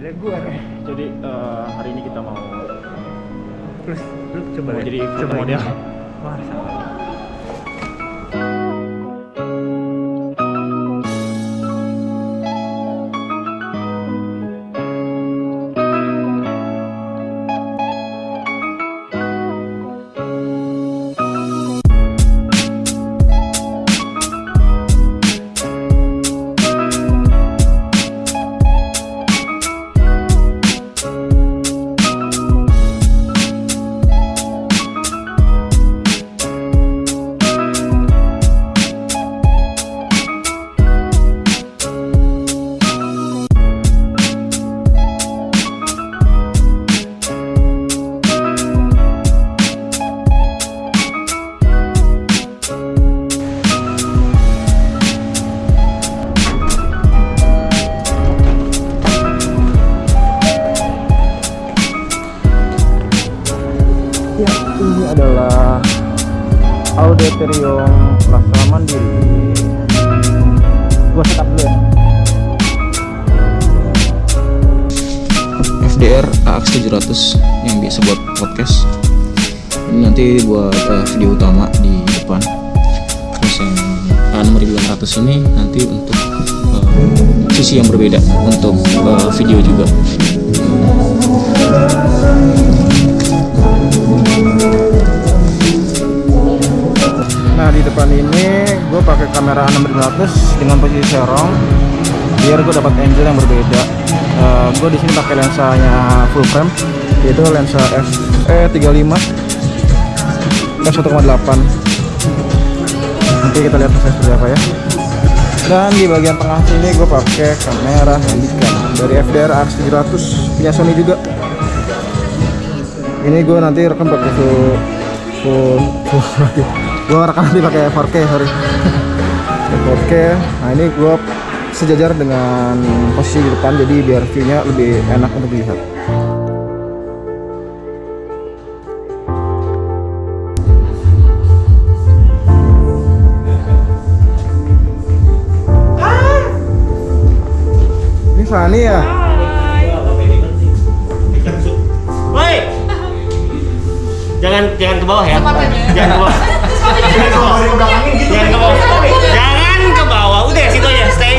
Jadi hari ini kita mau coba jadi foto model. Wah, Ya, ini adalah auditorium Bank Mandiri. Gua setup dulu ya. FDR AX700 yang biasa buat podcast. Ini nanti buat video utama di depan. Terus yang A600 ini nanti untuk sisi yang berbeda untuk video juga. Nah, di depan ini gue pakai kamera A600 dengan posisi serong biar gue dapat angle yang berbeda. Gue di sini pakai lensanya full frame, yaitu lensa FE35 f1.8. Nanti kita lihat hasilnya seperti apa ya. Dan di bagian tengah sini gue pakai kamera menghadirkan dari FDR AX700 punya Sony juga. Ini gue nanti rekam pakai full gue rekam nanti pakai 4K, sorry. 4K. Nah, ini gue sejajar dengan posisi di depan, jadi biar view-nya lebih enak untuk dilihat. Ini Fani ya? Woi, jangan ke bawah ya. Jangan ke bawah. Jangan ke bawah. Jangan ke bawah. Udah situ aja. Stay.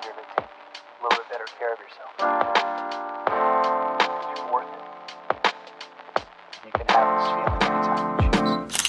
longer to take a little bit better care of yourself. You're worth it. You can have this feeling anytime you choose.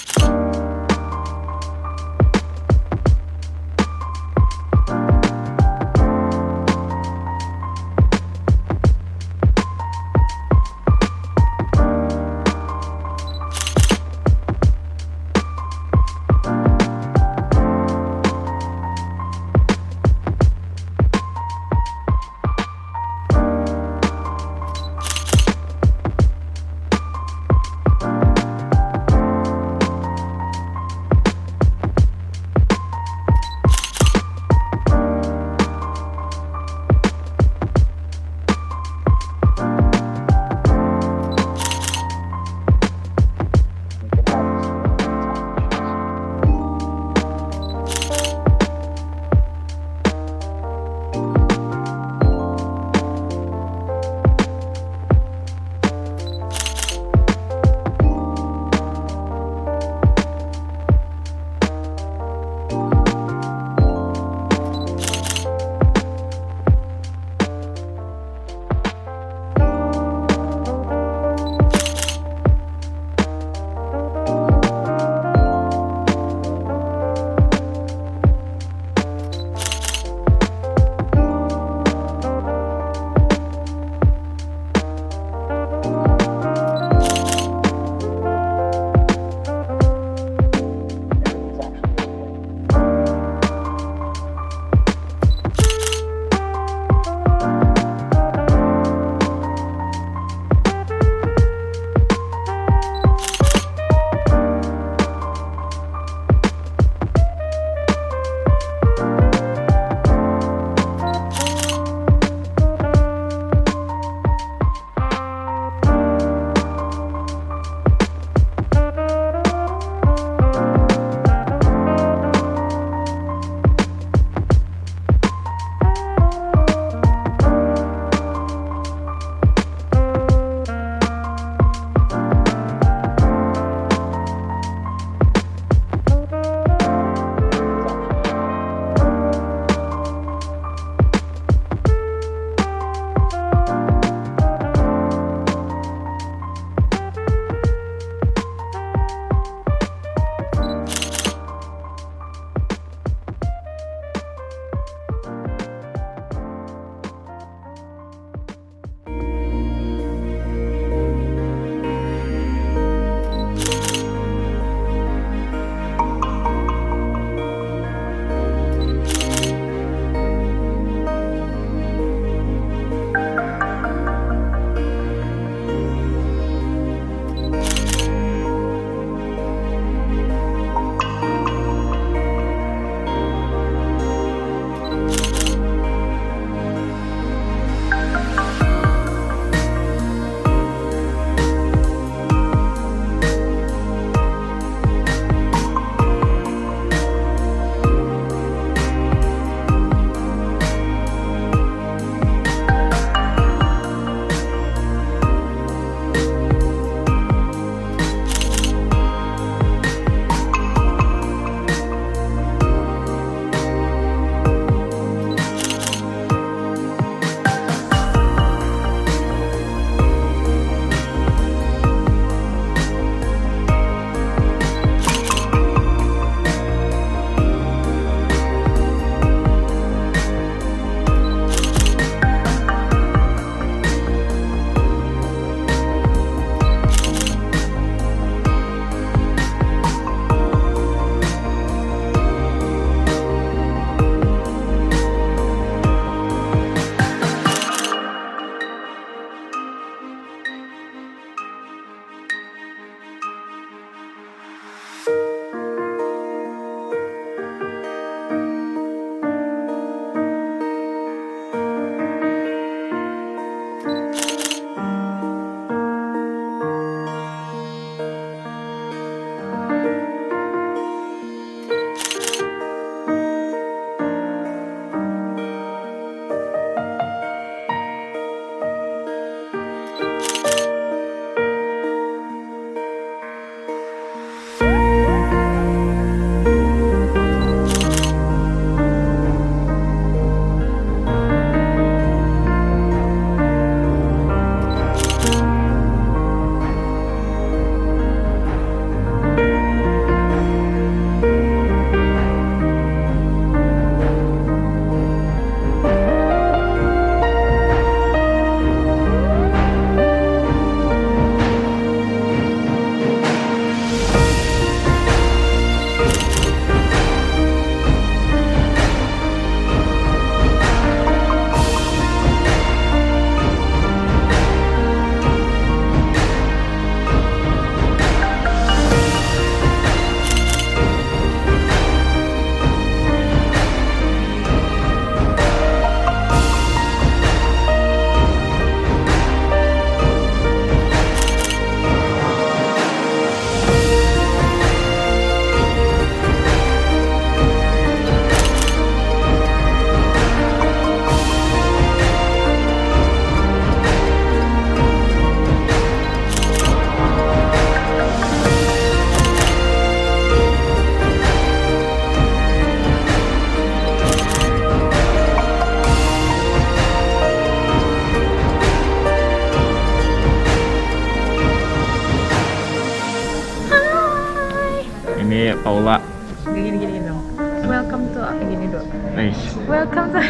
gini doang. Nice. Welcome to.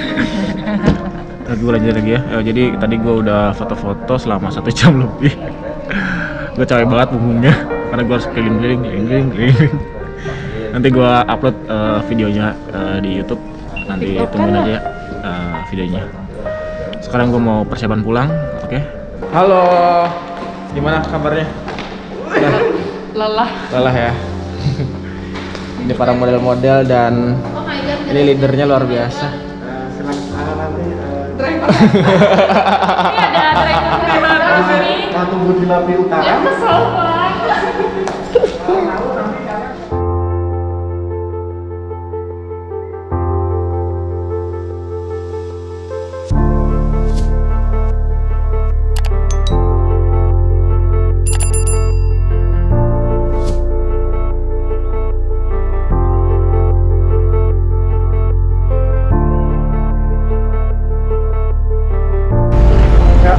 Gue lanjut lagi ya. Jadi tadi gue udah foto-foto selama 1 jam lebih. Gue capek banget punggungnya karena gue harus keliling. Nanti gue upload videonya di YouTube. Nanti tungguin aja videonya. Sekarang gue mau persiapan pulang. Oke. Halo. Gimana kabarnya? Lelah ya. Ini para model-model dan ini leadernya luar biasa. Driver. Ini ada driver di sini. Tunggu di Lapi Utara. Ya kesel banget.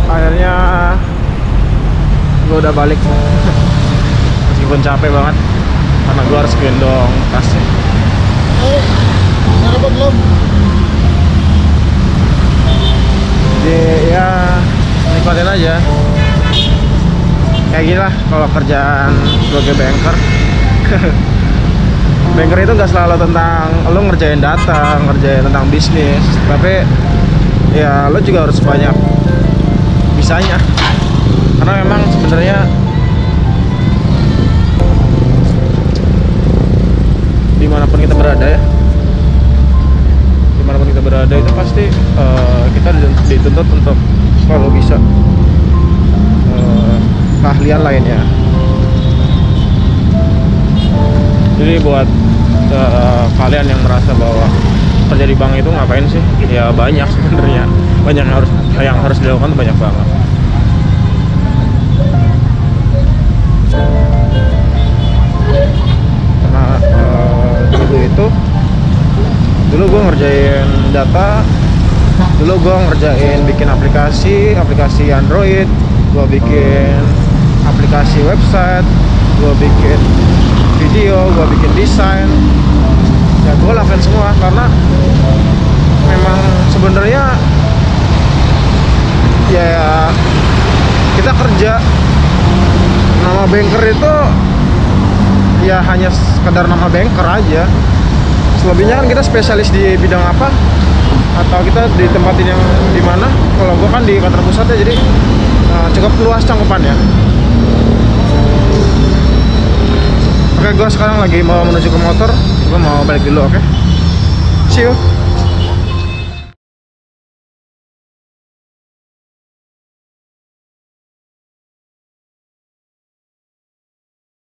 Akhirnya gue udah balik meskipun capek banget karena gue harus gendong tasnya. Belum. Jadi ya nikmatin aja. Kayak gini lah kalau kerjaan sebagai banker. Banker itu gak selalu tentang lo ngerjain data, ngerjain tentang bisnis, tapi ya lo juga harus banyak bisanya, karena memang sebenarnya dimanapun kita berada ya, dimanapun kita berada itu pasti kita dituntut untuk selalu bisa keahlian lainnya. Jadi buat kalian yang merasa bahwa kerja di bank itu ngapain sih, ya banyak sebenarnya, banyak yang harus dilakukan tuh banyak banget. Karena dulu gue ngerjain data, dulu gue ngerjain bikin aplikasi Android, gue bikin aplikasi website, gue bikin video, gue bikin desain, ya gue lakuin semua karena memang sebenarnya ya kita kerja, nama banker itu ya hanya sekedar nama banker aja. Selebihnya kan kita spesialis di bidang apa, atau kita ditempatin yang di mana. Kalau gue kan di kantor pusat ya, jadi cukup luas cangkupannya. Oke, gue sekarang lagi mau menuju ke motor, gue mau balik dulu. Oke, see you.